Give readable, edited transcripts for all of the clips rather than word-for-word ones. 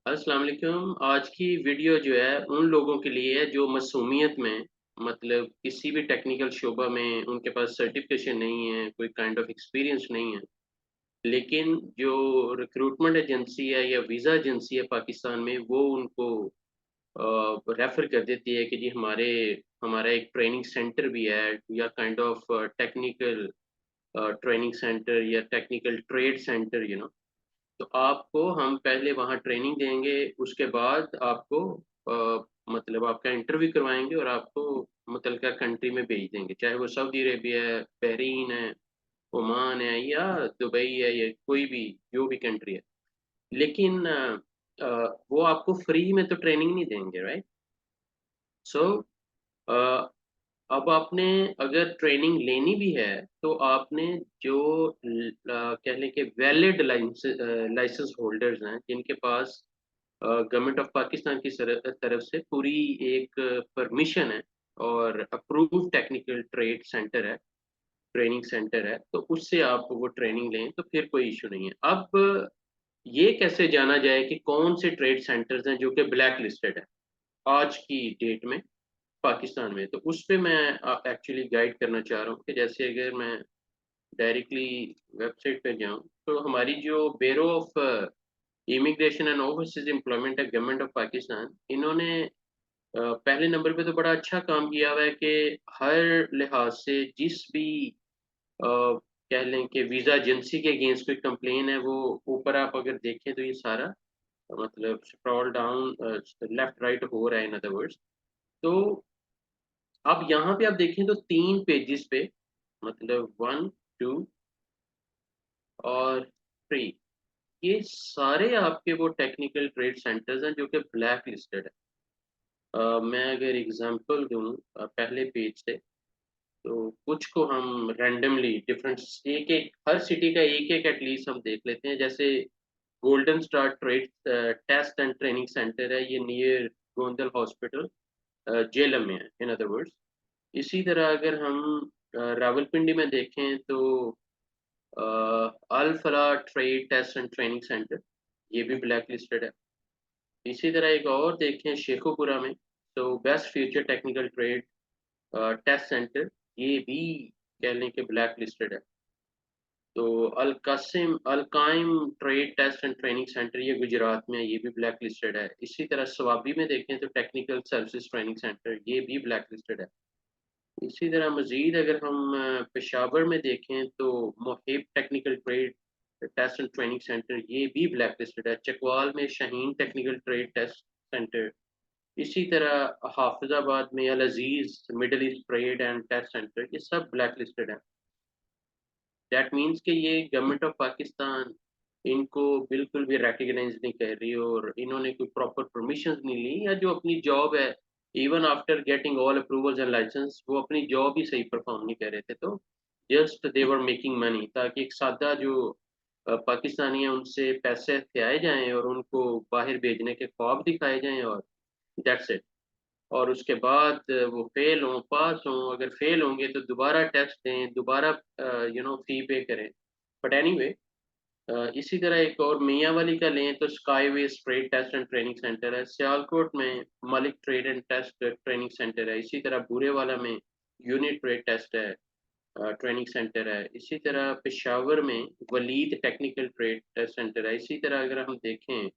अस्सलाम वालेकुम। आज की वीडियो जो है उन लोगों के लिए है जो मसूमियत में मतलब किसी भी टेक्निकल शोबा में उनके पास सर्टिफिकेशन नहीं है, कोई काइंड ऑफ एक्सपीरियंस नहीं है। लेकिन जो रिक्रूटमेंट एजेंसी है या वीज़ा एजेंसी है पाकिस्तान में वो उनको रेफ़र कर देती है कि जी हमारा एक ट्रेनिंग सेंटर भी है या kind of technical training centre या टेक्निकल ट्रेड सेंटर तो आपको हम पहले वहाँ ट्रेनिंग देंगे, उसके बाद आपको मतलब आपका इंटरव्यू करवाएँगे और आपको मुतल्लिका कंट्री में भेज देंगे। चाहे वो सऊदी अरेबिया है, बहरीन है, ओमान है या दुबई है या कोई भी जो भी कंट्री है। लेकिन वो आपको फ्री में तो ट्रेनिंग नहीं देंगे, राइट? सो अ, अब आपने अगर ट्रेनिंग लेनी भी है, तो आपने जो कह लें कि वैलिड लाइसेंस होल्डर्स हैं, जिनके पास गवर्नमेंट ऑफ पाकिस्तान की तरफ से पूरी एक परमिशन है और अप्रूव्ड टेक्निकल ट्रेड सेंटर है, ट्रेनिंग सेंटर है, तो उससे आप वो ट्रेनिंग लें, तो फिर कोई इश्यू नहीं है। अब ये कैसे जाना जाए कि कौन से ट्रेड सेंटर्स हैं जो कि ब्लैक लिस्टेड है, आज की डेट में पाकिस्तान में? तो उस पे मैं एक्चुअली गाइड करना चाह रहा हूँ कि जैसे अगर मैं डायरेक्टली वेबसाइट पे जाऊँ, तो हमारी जो bureau of immigration and overseas employment है गवर्नमेंट ऑफ पाकिस्तान, इन्होंने पहले नंबर पे तो बड़ा अच्छा काम किया हुआ है कि हर लिहाज से जिस भी कह लें कि वीज़ा एजेंसी के अगेंस्ट कोई कंप्लेन है, वो ऊपर आप अगर देखें तो ये सारा मतलब स्क्रॉल डाउन लेफ्ट राइट हो रहा है इन अदर वर्ड्स। तो अब यहाँ पे आप देखें तो 3 पेजेज़ पे मतलब 1, 2 और 3 ये सारे आपके वो टेक्निकल ट्रेड सेंटर्स हैं जो कि ब्लैक लिस्टेड है। मैं अगर एग्ज़ाम्पल दूँ पहले पेज से, तो कुछ को हम रैंडमली डिफरेंट एक-एक हर सिटी का एक-एक एटलीस्ट हम देख लेते हैं। जैसे golden star trade test and training centre है, ये नियर गोंदल हॉस्पिटल जेलम में है इन अदर वर्ड्स। इसी तरह अगर हम रावलपिंडी में देखें तो Al Falah trade test and training centre, ये भी ब्लैक लिस्टेड है। इसी तरह एक और देखें शेखोपुरा में, तो best future technical trade test centre, ये भी कह लें कि ब्लैक लिस्टेड है। तो Al Qaim trade test and training centre, ये गुजरात में है, ये भी ब्लैक लिस्टेड है। इसी तरह स्वाबी में देखें तो टेक्निकल सर्विसेज ट्रेनिंग सेंटर, ये भी ब्लैक लिस्टेड है। इसी तरह मज़ीद अगर हम पेशावर में देखें तो Mohib technical trade test and training centre, ये भी ब्लैक लिस्टेड है। चकवाल में Shaheen technical trade test centre, इसी तरह हाफिज़ाबाद में Al Aziz middle east trade and test centre, ये सब ब्लैक लिस्टेड है। दैट मीन्स कि ये गवर्नमेंट ऑफ पाकिस्तान इनको बिल्कुल भी रिकॉग्नाइज़ नहीं कर रही और इन्होंने कोई प्रॉपर परमिशंस नहीं ली, या जो अपनी जॉब है even after getting all approvals and licence वो अपनी जॉब ही सही परफॉर्म नहीं कर रहे थे। तो just they were making money, ताकि एक सादा जो पाकिस्तानी है उनसे पैसे खियाए जाएँ और उनको बाहर भेजने के ख्वाब दिखाए जाएँ और दैट्स इट। और उसके बाद वो फ़ेल हों, पास हों, अगर फ़ेल होंगे तो दोबारा टेस्ट दें, दोबारा फ़ी पे करें। बट एनीवे इसी तरह एक और मियांवाली का लें तो skyways trade test and training centre है, सियालकोट में Malik trade and test training centre है, इसी तरह बूरेवाला में यूनिट ट्रेड टेस्ट है ट्रेनिंग सेंटर है, इसी तरह पेशावर में Waleed technical trade test centre है, इसी तरह अगर हम देखें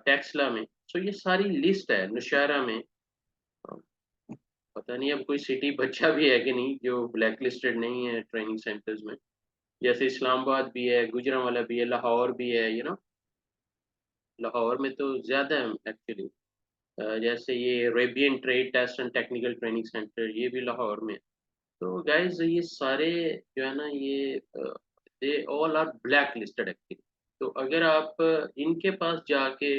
टेक्सला में, तो ये सारी लिस्ट है। नौशहरा में अ, पता नहीं अब कोई सिटी बचा भी है कि नहीं जो ब्लैक लिस्टेड नहीं है ट्रेनिंग सेंटर्स में। जैसे इस्लामाबाद भी है, गुजरांवाला भी है, लाहौर भी है, लाहौर में तो ज़्यादा है एक्चुअली। जैसे ये Arabian trade test and technical training centre, ये भी लाहौर में है। तो गाइज़ ये सारे जो है ना ये they all are black listed actually. तो अगर आप इनके पास जाके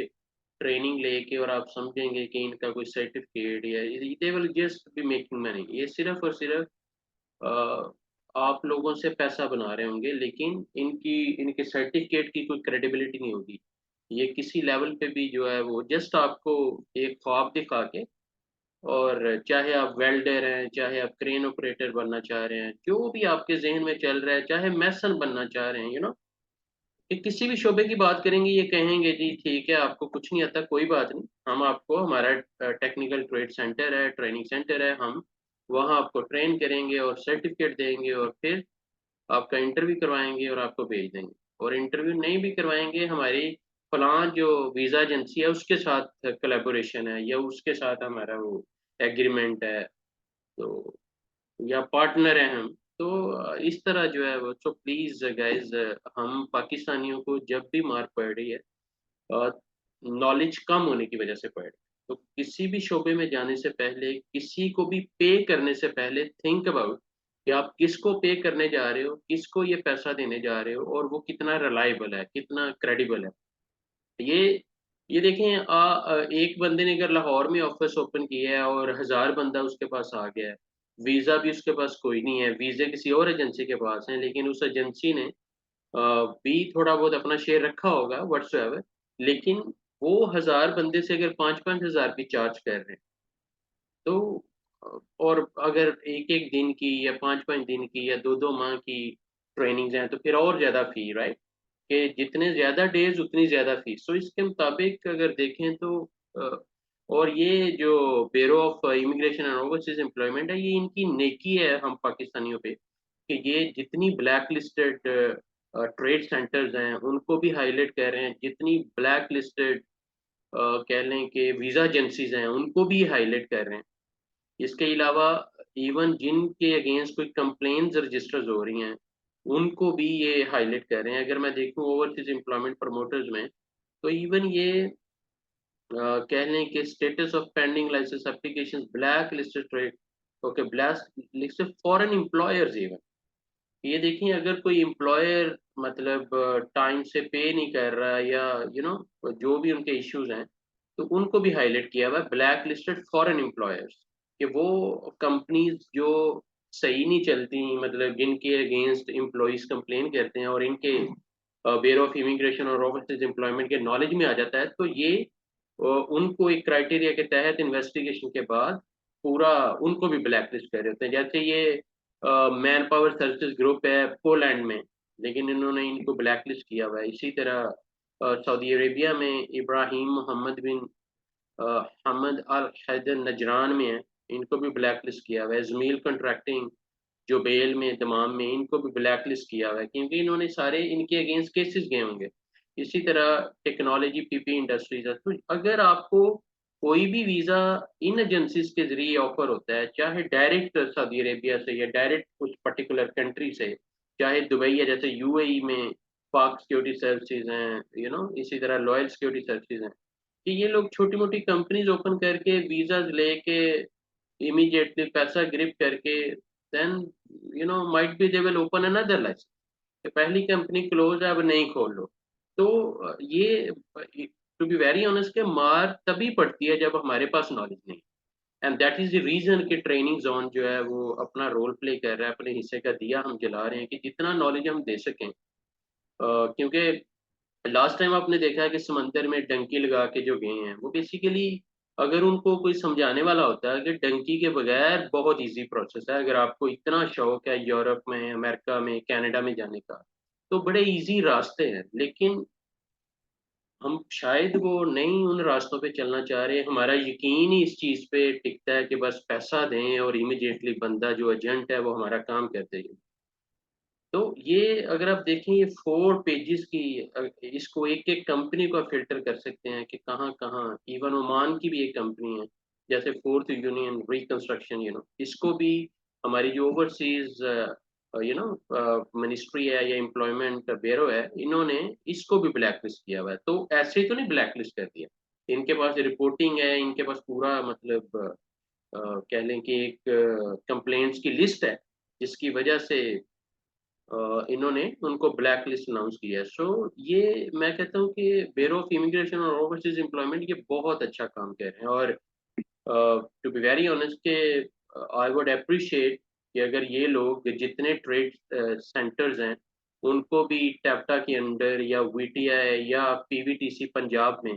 ट्रेनिंग लेके और आप समझेंगे कि इनका कोई सर्टिफ़िकेट या they will just be making money, ये सिर्फ़ और सिर्फ़ अ, आप लोगों से पैसा बना रहे होंगे, लेकिन इनके सर्टिफ़िकेट की कोई क्रेडिबिलिटी नहीं होगी। ये किसी लेवल पे भी जो है वो जस्ट आपको एक ख्वाब दिखा के, और चाहे आप वेल्डर हैं, चाहे आप क्रेन ऑपरेटर बनना चाह रहे हैं, जो भी आपके ज़हन में चल रहा है, चाहे मेसन बनना चाह रहे हैं, कि किसी भी शोबे की बात करेंगे, ये कहेंगे जी ठीक है आपको कुछ नहीं आता, कोई बात नहीं, हम आपको, हमारा टेक्निकल ट्रेड सेंटर है, ट्रेनिंग सेंटर है, हम वहाँ आपको ट्रेन करेंगे और सर्टिफिकेट देंगे और फिर आपका इंटरव्यू करवाएंगे और आपको भेज देंगे। और इंटरव्यू नहीं भी करवाएंगे, हमारी फलां जो वीज़ा एजेंसी है उसके साथ कोलैबोरेशन है, या उसके साथ हमारा वो एग्रीमेंट है, तो या पार्टनर हैं हम। तो इस तरह जो है वो, तो प्लीज़ गाइज़, हम पाकिस्तानियों को जब भी मार पड़ रही है नॉलेज कम होने की वजह से पड़ रही है। तो किसी भी शोबे में जाने से पहले, किसी को भी पे करने से पहले थिंक अबाउट कि आप किसको पे करने जा रहे हो, किसको ये पैसा देने जा रहे हो, और वो कितना रिलायबल है, कितना क्रेडिबल है। ये ये देखें, एक बंदे ने अगर लाहौर में ऑफिस ओपन किया है और 1000 बंदा उसके पास आ गया है, वीज़ा भी उसके पास कोई नहीं है, वीज़े किसी और एजेंसी के पास हैं, लेकिन उस एजेंसी ने भी थोड़ा बहुत अपना शेयर रखा होगा व्हाट्सएवर, लेकिन वो 1000 बंदे से अगर 5-5 हज़ार भी चार्ज कर रहे हैं, तो और अगर 1-1 दिन की या 5-5 दिन की या 2-2 माह की ट्रेनिंग्स हैं, तो फिर और ज़्यादा फ़ी, राइट? कि जितने ज़्यादा डेज़ उतनी ज़्यादा फ़ीस। तो इसके मुताबिक अगर देखें तो अ, और ये जो bureau of immigration and overseas employment है, ये इनकी नेकी है हम पाकिस्तानियों पे, कि ये जितनी ब्लैक लिस्टेड ट्रेड सेंटर्स हैं, उनको भी हाइलाइट कर रहे हैं, जितनी ब्लैक लिस्टेड कह लें कि वीज़ा एजेंसीज़ हैं, उनको भी हाइलाइट कर रहे हैं। इसके अलावा इवन जिनके अगेंस्ट कोई कंप्लेंट्स रजिस्टर्स हो रही हैं, उनको भी ये हाइलाइट कर रहे हैं। अगर मैं देखूँ ओवरसीज़ एम्प्लॉयमेंट प्रमोटर्स में, तो इवन ये कह लें कि status of pending licence applications black listed trade, okay, black listed foreign employers even. ये देखिए, अगर कोई एम्प्लॉयर मतलब टाइम से पे नहीं कर रहा, या जो भी उनके इश्यूज हैं, तो उनको भी हाईलाइट किया हुआ है ब्लैक लिस्टेड फॉरेन एम्प्लॉयर्स, कि वो कंपनीज जो सही नहीं चलती, मतलब जिनके अगेंस्ट एम्प्लॉयज कंप्लेन करते हैं और इनके ब्यूरो ऑफ इमिग्रेशन और ओवरसीज एम्प्लॉयमेंट के नॉलेज में आ जाता है, तो ये उनको एक क्राइटेरिया के तहत इन्वेस्टिगेशन के बाद पूरा उनको भी ब्लैक लिस्ट कर देते हैं। जैसे ये मैन पावर सर्विसेज ग्रुप है पोलैंड में, लेकिन इन्होंने इनको ब्लैक लिस्ट किया हुआ है। इसी तरह सऊदी अरेबिया में इब्राहिम मोहम्मद बिन हमद अल हैदर नजरान में है, इनको भी ब्लैक लिस्ट किया हुआ है। जमील कंट्रैक्टिंग जो बेल में दमाम में, इनको भी ब्लैक लिस्ट किया हुआ है, क्योंकि इन्होंने सारे इनके अगेंस्ट केसेस गए होंगे। इसी तरह टेक्नोलॉजी पीपी इंडस्ट्रीज है। तो अगर आपको कोई भी वीज़ा इन एजेंसीज के ज़रिए ऑफ़र होता है, चाहे डायरेक्ट सऊदी अरेबिया से या डायरेक्ट कुछ पर्टिकुलर कंट्री से, चाहे दुबई है, जैसे यूएई में पाक सिक्योरिटी सर्विसेज़ हैं, इसी तरह लॉयल सिक्योरिटी सर्विसेज़ हैं, कि ये लोग छोटी-मोटी कंपनीज़ ओपन करके वीज़ाज़ लेके इमीडिएटली पैसा ग्रिप करके then might be they will open another licence, कि पहली कंपनी क्लोज़ है, अब नहीं खोल लो। तो ये टू बी वेरी ऑनेस्ट कि मार तभी पड़ती है जब हमारे पास नॉलेज नहीं, and that is the reason कि ट्रेनिंग ज़ोन जो है वो अपना रोल प्ले कर रहा है, अपने हिस्से का दिया हम जला रहे हैं कि जितना नॉलेज हम दे सकें। क्योंकि लास्ट टाइम आपने देखा है कि समंदर में डंकी लगा के जो गए हैं, वो बेसिकली, अगर उनको कोई समझाने वाला होता है कि डंकी के बगैर बहुत ईज़ी प्रोसेस है, अगर आपको इतना शौक है यूरोप में, अमेरिका में, कनाडा में जाने का, तो बड़े ईज़ी रास्ते हैं। लेकिन हम शायद वो नहीं उन रास्तों पे चलना चाह रहे। हमारा यकीन ही इस चीज़ पे टिकता है कि बस पैसा दें और इमीडिएटली बंदा जो एजेंट है वो हमारा काम कर देगा। तो ये अगर आप देखें, ये 4 पेजेस की इसको एक-एक कंपनी को आप फ़िल्टर कर सकते हैं कि कहाँ-कहाँ, इवन ओमान की भी एक कंपनी है, जैसे फोर्थ यूनियन रिकंस्ट्रक्शन, इसको भी हमारी जो ओवरसीज़ मिनिस्ट्री है या एम्प्लॉयमेंट ब्यूरो है, इन्होंने इसको भी ब्लैक लिस्ट किया हुआ है। तो ऐसे ही तो नहीं ब्लैक लिस्ट कर दिया। इनके पास रिपोर्टिंग है, इनके पास पूरा मतलब कह लें कि एक कंप्लेंट्स की लिस्ट है, जिसकी वजह से इन्होंने उनको ब्लैक लिस्ट अनाउंस किया है। सो ये मैं कहता हूँ कि ब्यूरो ऑफ इमिग्रेशन और ओवरसीज एम्प्लॉयमेंट ये बहुत अच्छा काम कर रहे हैं, और टू बी वेरी ऑनेस्ट के आई वुड अप्रिशिएट कि अगर ये लोग जितने ट्रेड सेंटर्स हैं, उनको भी टैप्टा के अंडर या वीटीआई या पीवीटीसी पंजाब में,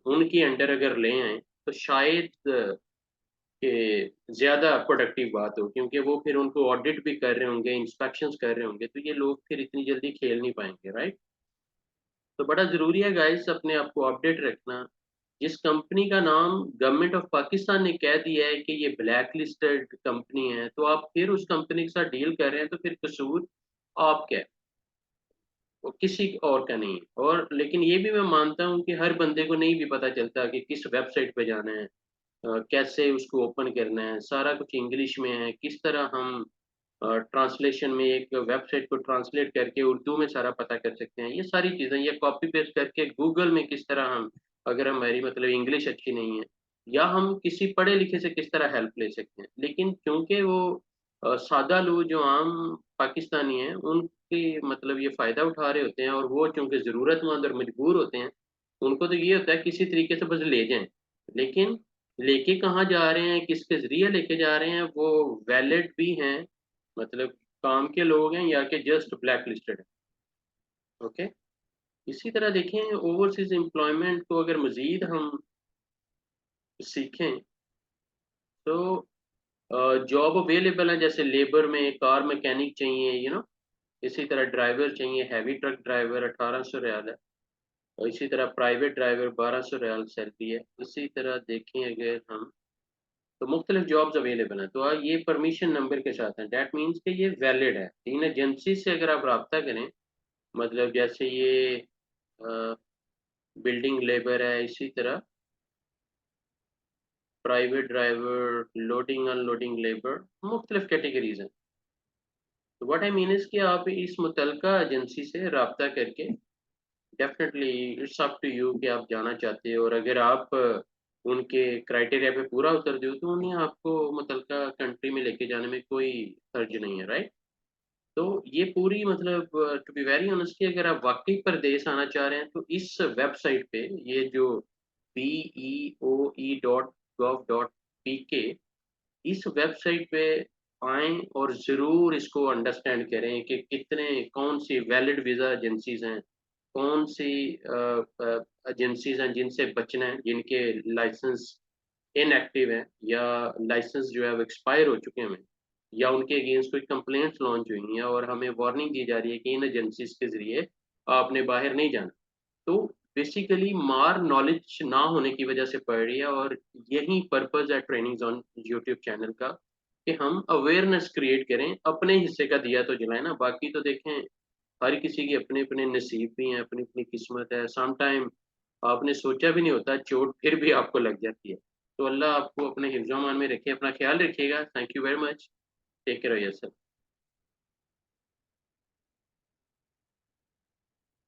उनके अंडर अगर ले आएँ, तो शायद कि ज़्यादा प्रोडक्टिव बात हो, क्योंकि वो फिर उनको ऑडिट भी कर रहे होंगे, इंस्पेक्शंस कर रहे होंगे, तो ये लोग फिर इतनी जल्दी खेल नहीं पाएँगे, राइट? तो बड़ा ज़रूरी है गाइस अपने आप को अपडेट रखना। जिस कंपनी का नाम गवर्नमेंट ऑफ पाकिस्तान ने कह दिया है कि ये ब्लैक लिस्टेड कंपनी है, तो आप फिर उस कंपनी के साथ डील कर रहे हैं, तो फिर कसूर आपका है, वो किसी और का नहीं है। और लेकिन ये भी मैं मानता हूँ कि हर बंदे को नहीं भी पता चलता कि किस वेबसाइट पे जाना है, कैसे उसको ओपन करना है, सारा कुछ इंग्लिश में है, किस तरह हम ट्रांसलेशन में एक वेबसाइट को ट्रांसलेट करके उर्दू में सारा पता कर सकते हैं। ये सारी चीज़ें ये कॉपी पेस्ट करके गूगल में किस तरह हम, अगर हमारी मतलब इंग्लिश अच्छी नहीं है, या हम किसी पढ़े लिखे से किस तरह हेल्प ले सकते हैं। लेकिन क्योंकि वो सादा लोग जो आम पाकिस्तानी हैं, उनकी मतलब ये फ़ायदा उठा रहे होते हैं, और वो चूँकि ज़रूरतमंद और मजबूर होते हैं, उनको तो ये होता है किसी तरीके से बस ले जाएँ। लेकिन लेके कहाँ जा रहे हैं, किसके ज़रिए लेके जा रहे हैं, वो वैलिड भी हैं, मतलब काम के लोग हैं, या कि जस्ट ब्लैक लिस्टेड है। ओके। इसी तरह देखें ओवरसीज एम्प्लॉयमेंट को अगर मजीद हम सीखें, तो जॉब अवेलेबल है, जैसे लेबर में कार मैकेनिक चाहिए, इसी तरह ड्राइवर चाहिए, हैवी ट्रक ड्राइवर 1800 रियाल है, और इसी तरह प्राइवेट ड्राइवर 1200 रियाल सैलरी है। इसी तरह देखें अगर हम, तो मुख्तलिफ जॉब्स अवेलेबल हैं, तो ये परमिशन नंबर के साथ हैं, डैट मीन्स कि ये वैलिड है। इन एजेंसी से अगर आप रब्ता करें, मतलब जैसे ये बिल्डिंग लेबर है, इसी तरह private driver, loading unloading labour, मुख्तलिफ कैटेगरीज हैं। तो व्हाट आई मीन इज़ कि आप इस मुतलका एजेंसी से रब्ता करके, definitely it's up to you कि आप जाना चाहते हो, और अगर आप उनके क्राइटेरिया पे पूरा उतरते हो, तो उन्हें आपको मुतलका कंट्री में लेके जाने में कोई हर्ज नहीं है, राइट। तो ये पूरी मतलब टू बी वेरी ऑनेस्टली, अगर आप वाकई परदेस आना चाह रहे हैं, तो इस वेबसाइट पे, ये जो beoe.gov.pk, इस वेबसाइट पे आएँ और ज़रूर इसको अंडरस्टैंड करें कि कितने कौन सी वैलिड वीज़ा एजेंसीज़ हैं, कौन सी एजेंसीज़ हैं जिनसे बचना है, जिनके लाइसेंस इनएक्टिव हैं, या लाइसेंस जो है वो एक्सपायर हो चुके हैं, या उनके अगेंस्ट कोई कंप्लेंट्स लॉन्च हुई हैं, और हमें वार्निंग दी जा रही है कि इन एजेंसीज़ के ज़रिए आपने बाहर नहीं जाना। तो बेसिकली मार नॉलेज ना होने की वजह से पड़ रही है, और यही पर्पज़ है ट्रेनिंग्स ऑन यूट्यूब चैनल का, कि हम अवेयरनेस क्रिएट करें, अपने हिस्से का दिया तो जलाएँ ना, बाकी तो देखें हर किसी के अपने-अपने नसीब भी हैं, अपनी-अपनी किस्मत है। सम टाइम आपने सोचा भी नहीं होता, चोट फिर भी आपको लग जाती है। तो अल्लाह आपको अपने हिफ्ज़-ओ-अमान में रखे, अपना ख़्याल रखिएगा। Thank you very much. Take care of yourself.